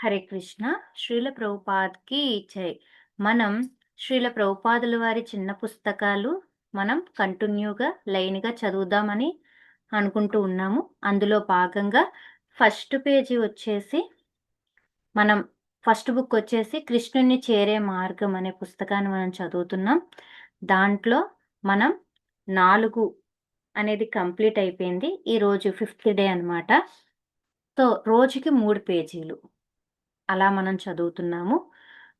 హరే కృష్ణ. శ్రీల ప్రభుపాద్‌కి జై. మనం శ్రీల ప్రభుపాదుల వారి చిన్న పుస్తకాలు మనం కంటిన్యూగా లైన్‌గా చదువుదామని అనుకుంటూ ఉన్నాము. అందులో భాగంగా ఫస్ట్ పేజీ వచ్చేసి మనం ఫస్ట్ బుక్ వచ్చేసి 'కృష్ణుడిని చేరే మార్గం' అనే పుస్తకాన్ని మనం చదువుతున్నాం. దాంట్లో మనం 4 అనేది కంప్లీట్ అయిపోయింది. ఈరోజు ఫిఫ్త్ డే అన్నమాట. సో, రోజుకి 3 పేజీలు. అలా మనం చదువుతున్నాము.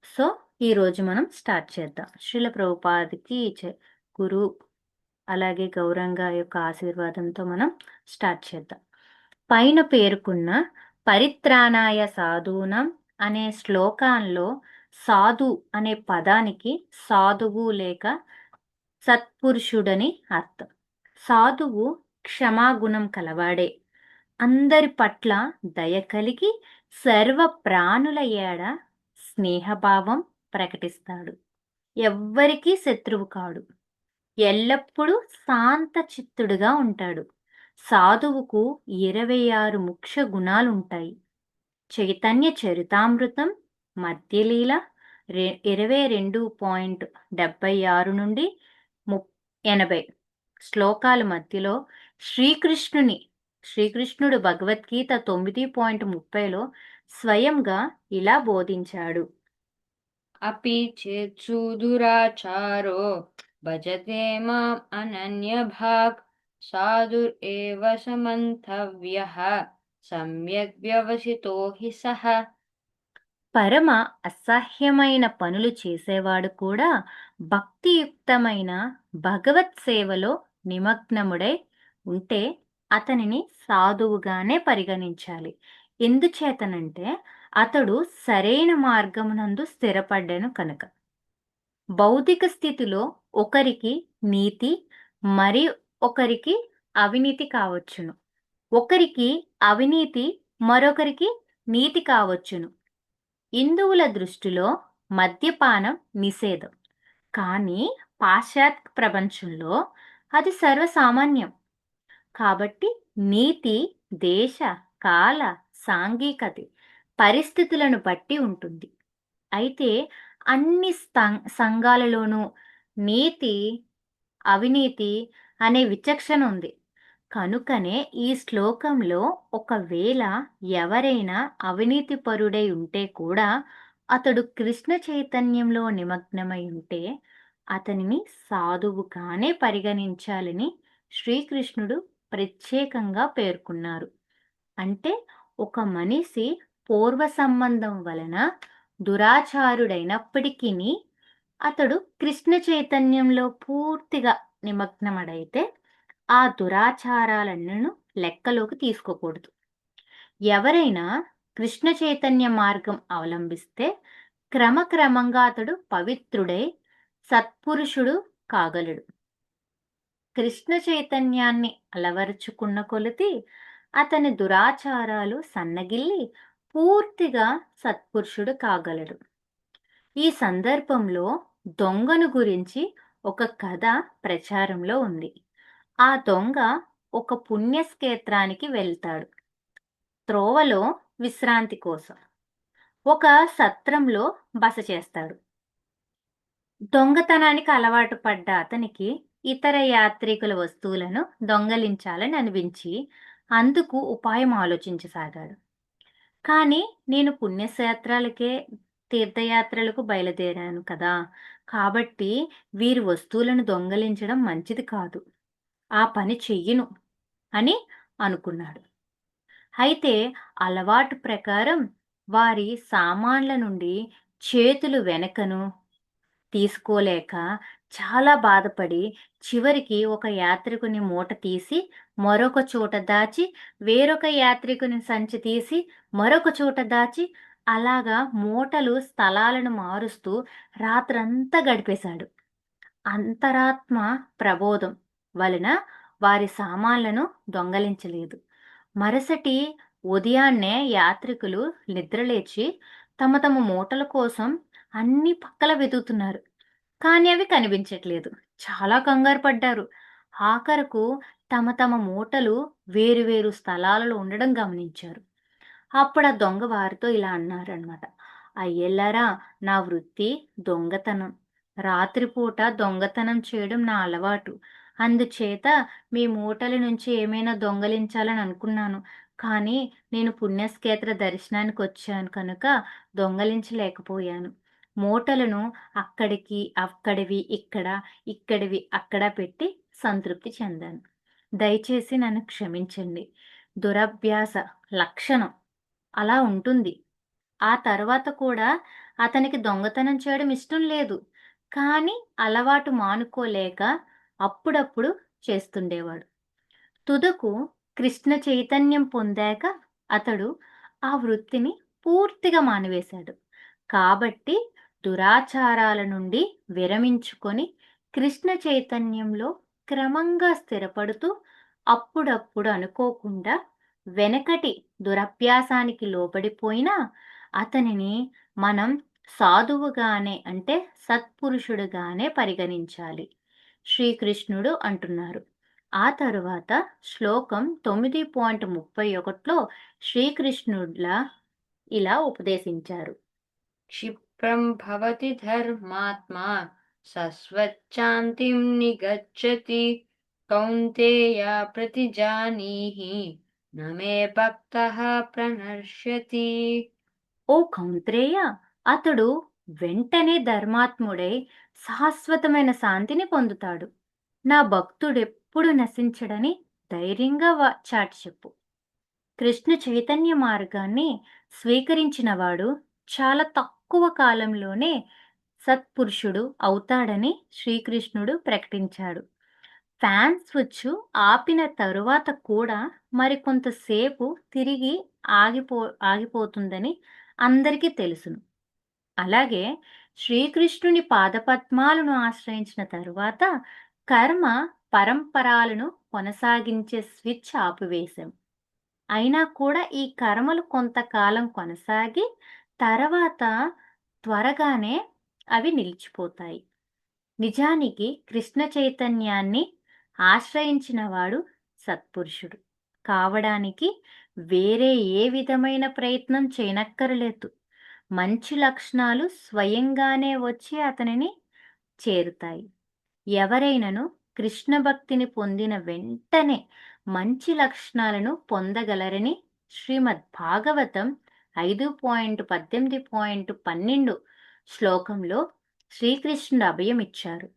సో, ఈరోజు మనం స్టార్ట్ చేద్దాం. శ్రీల ప్రభుపాదకి గురు అలాగే గౌరంగ యొక్క ఆశీర్వాదంతో మనం స్టార్ట్ చేద్దాం. పైన పేర్కొన్న పరిత్రాణాయ సాధూనం అనే శ్లోకాల్లో సాధు అనే పదానికి సాధువు లేక సత్పురుషుడని అర్థం. సాధువు క్షమాగుణం కలవాడే. అందరి పట్ల దయ కలిగి సర్వ ప్రాణుల ఏడ స్నేహభావం ప్రకటిస్తాడు. ఎవ్వరికీ శత్రువు కాడు. ఎల్లప్పుడూ శాంత చిత్తుడుగా ఉంటాడు. సాధువుకు 26 ముఖ్య గుణాలుంటాయి. చైతన్య చరితామృతం మధ్యలీల 22.76 నుండి 80 శ్లోకాల మధ్యలో శ్రీకృష్ణుడు భగవద్గీత 9.30లో స్వయంగా ఇలా బోధించాడు. अपि चेत्सु दुराचारो भजते माम् अनन्यभाक् साधुरेव समन्तव्यः सम्यग् व्यवसितो हि सः. పరమ అసహ్యమైన పనులు చేసేవాడు కూడా భక్తియుక్తమైన భగవత్ సేవలో నిమగ్నముడై ఉంటే అతనిని సాధువుగానే పరిగణించాలి. ఎందుచేతనంటే అతడు సరైన మార్గమునందు స్థిరపడ్డను కనుక. భౌతిక స్థితిలో ఒకరికి నీతి మరి ఒకరికి అవినీతి కావచ్చును. ఒకరికి అవినీతి మరొకరికి నీతి కావచ్చును. హిందువుల దృష్టిలో మద్యపానం నిషేధం. కానీ పాశ్చాత్య ప్రపంచంలో అది సర్వసామాన్యం. కాబట్టి నీతి దేశ, కాల, సాంఘికత పరిస్థితులను బట్టి ఉంటుంది. అయితే అన్ని సంఘాలలోనూ నీతి, అవినీతి అనే విచక్షణ ఉంది. కనుకనే ఈ శ్లోకంలో ఒకవేళ ఎవరైనా అవినీతిపరుడై ఉంటే కూడా అతడు కృష్ణ చైతన్యంలో నిమగ్నమై ఉంటే అతనిని సాధువుగానే పరిగణించాలని శ్రీకృష్ణుడు ప్రత్యేకంగా పేర్కొన్నారు. అంటే ఒక మనిషి పూర్వ సంబంధం వలన దురాచారుడైనప్పటికీ అతడు కృష్ణ చైతన్యంలో పూర్తిగా నిమగ్నమడైతే ఆ దురాచారాలను లెక్కలోకి తీసుకోకూడదు. ఎవరైనా కృష్ణ చైతన్య మార్గం అవలంబిస్తే క్రమక్రమంగా అతడు పవిత్రుడై సత్పురుషుడు కాగలడు. కృష్ణ చైతన్యాన్ని అలవరుచుకున్న కొలది అతని దురాచారాలు సన్నగిల్లి పూర్తిగా సత్పురుషుడు కాగలడు. ఈ సందర్భంలో దొంగను గురించి ఒక కథ ప్రచారంలో ఉంది. ఆ దొంగ ఒక పుణ్యక్షేత్రానికి వెళ్తాడు. త్రోవలో విశ్రాంతి కోసం ఒక సత్రంలో బస చేస్తాడు. దొంగతనానికి అలవాటు పడ్డ అతనికి ఇతర యాత్రికుల వస్తువులను దొంగలించాలని అనిపించి అందుకు ఉపాయం ఆలోచించసాగాడు. కానీ నేను పుణ్యక్షేత్రాలకే తీర్థయాత్రలకు బయలుదేరాను కదా, కాబట్టి వీరి వస్తువులను దొంగలించడం మంచిది కాదు, ఆ పని చెయ్యను అని అనుకున్నాడు. అయితే అలవాటు ప్రకారం వారి సామాన్ల నుండి చేతులు వెనకను తీసుకోలేక చాలా బాధపడి చివరికి ఒక యాత్రికుని మూట తీసి మరొక చోట దాచి, వేరొక యాత్రికుని సంచి తీసి మరొక చోట దాచి, అలాగా మూటలు స్థలాలను మారుస్తూ రాత్రంతా గడిపేశాడు. అంతరాత్మ ప్రబోధం వలన వారి సామాన్లను దొంగలించలేదు. మరుసటి ఉదయాన్నే యాత్రికులు నిద్రలేచి తమ తమ మూటల కోసం అన్ని పక్కల వెతుకుతున్నారు. కానీ అవి కనిపించట్లేదు. చాలా కంగారు పడ్డారు. ఆఖరకు తమ తమ మూటలు వేరు వేరు స్థలాలలో ఉండడం గమనించారు. అప్పుడు ఆ దొంగ వారితో ఇలా అన్నారనమాట. అయ్యలారా, నా వృత్తి దొంగతనం. రాత్రిపూట దొంగతనం చేయడం నా అలవాటు. అందుచేత మీ మూటల నుంచి ఏమైనా దొంగలించాలని అనుకున్నాను. కానీ నేను పుణ్యక్షేత్ర దర్శనానికి వచ్చాను కనుక దొంగలించలేకపోయాను. మూటలను అక్కడికి అక్కడివి ఇక్కడ, ఇక్కడివి అక్కడ పెట్టి సంతృప్తి చెందాను. దయచేసి నన్ను క్షమించండి. దురభ్యాస లక్షణం అలా ఉంటుంది. ఆ తర్వాత కూడా అతనికి దొంగతనం చేయడం ఇష్టం లేదు. కానీ అలవాటు మానుకోలేక అప్పుడప్పుడు చేస్తుండేవాడు. తుదకు కృష్ణ చైతన్యం పొందాక అతడు ఆ వృత్తిని పూర్తిగా మానివేశాడు. కాబట్టి దురాచారాల నుండి విరమించుకొని కృష్ణ చైతన్యంలో క్రమంగా స్థిరపడుతూ అప్పుడప్పుడు అనుకోకుండా వెనకటి దురభ్యాసానికి లోబడిపోయినా అతనిని మనం సాధువుగానే అంటే సత్పురుషుడుగానే పరిగణించాలి. శ్రీకృష్ణుడు అంటున్నారు. ఆ తరువాత శ్లోకం 9.31లో శ్రీకృష్ణుడ్లా ఇలా ఉపదేశించారు. क्षिप्रं भवति धर्मात्मा सस्वच्छान्तिं निगच्छति कौन्तेय प्रतिजानीहि न मे भक्तः प्रणश्यति. ఓ కౌంత్రేయ, అతడు వెంటనే ధర్మాత్ముడై శాశ్వతమైన శాంతిని పొందుతాడు. నా భక్తుడెప్పుడు నశించడని ధైర్యంగా చాటి చెప్పు. కృష్ణ చైతన్య మార్గాన్ని స్వీకరించినవాడు చాలా తక్కువ కాలంలోనే సత్పురుషుడు అవుతాడని శ్రీకృష్ణుడు ప్రకటించాడు. ఫ్యాన్ స్విచ్ ఆపిన తరువాత కూడా మరికొంతసేపు తిరిగి ఆగిపో ఆగిపోతుందని అందరికీ తెలుసును. అలాగే శ్రీకృష్ణుని పాదపద్మాలను ఆశ్రయించిన తరువాత కర్మ పరంపరాలను కొనసాగించే స్విచ్ ఆపివేశాం. అయినా కూడా ఈ కర్మలు కొంతకాలం కొనసాగి తర్వాత త్వరగానే అవి నిలిచిపోతాయి. నిజానికి కృష్ణ చైతన్యాన్ని ఆశ్రయించినవాడు సత్పురుషుడు కావడానికి వేరే ఏ విధమైన ప్రయత్నం చేయనక్కరలేదు. మంచి లక్షణాలు స్వయంగానే వచ్చి అతనిని చేరుతాయి. ఎవరైనను కృష్ణ భక్తిని పొందిన వెంటనే మంచి లక్షణాలను పొందగలరని శ్రీమద్ భాగవతం 5.18.12 శ్లోకంలో శ్రీకృష్ణుడు అభయమిచ్చారు.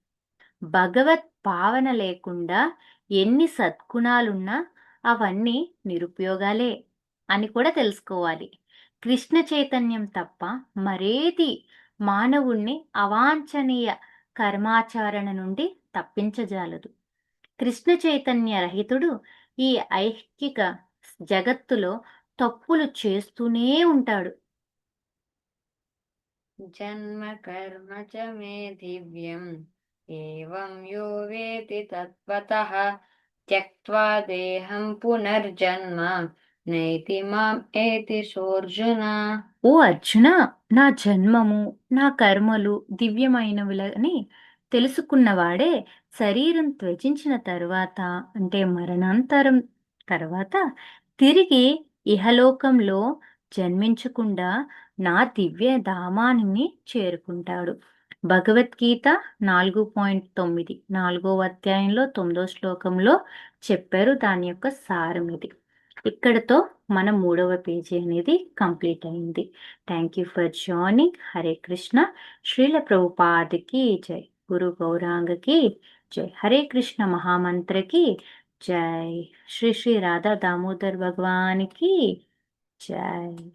భగవత్ భావన లేకుండా ఎన్ని సద్గుణాలున్నా అవన్నీ నిరుపయోగాలే అని కూడా తెలుసుకోవాలి. కృష్ణ చైతన్యం తప్ప మరేది మానవుణ్ణి అవాంఛనీయ కర్మాచరణ నుండి తప్పించజాలదు. కృష్ణ చైతన్య రహితుడు ఈ ఐహిక జగత్తులో తప్పులు చేస్తూనే ఉంటాడు. जन्म कर्म च मे दिव्यम् एवं यो वेति तत्त्वतः त्यक्त्वा देहं पुनर्जन्म नैति माम् एति सोऽर्जुन. ఓ అర్జున, నా జన్మము నా కర్మలు దివ్యమైనవిలని తెలుసుకున్నవాడే శరీరం త్యజించిన తరువాత అంటే మరణాంతరం తర్వాత తిరిగి ఇహలోకంలో జన్మించకుండా నా దివ్య ధామాన్ని చేరుకుంటాడు. భగవద్గీత 4.9 4వ అధ్యాయంలో 9వ శ్లోకంలో చెప్పారు. దాని యొక్క సారం ఇది. ఇక్కడతో మన 3వ పేజీ అనేది కంప్లీట్ అయింది. Thank you for joining. Hare Krishna. Srila ప్రభుపాదకి జై. గురు గౌరాంగకి జై. హరే కృష్ణ మహామంత్రకి జై. శ్రీ శ్రీ రాధా దామోదర్ భగవానికి జై.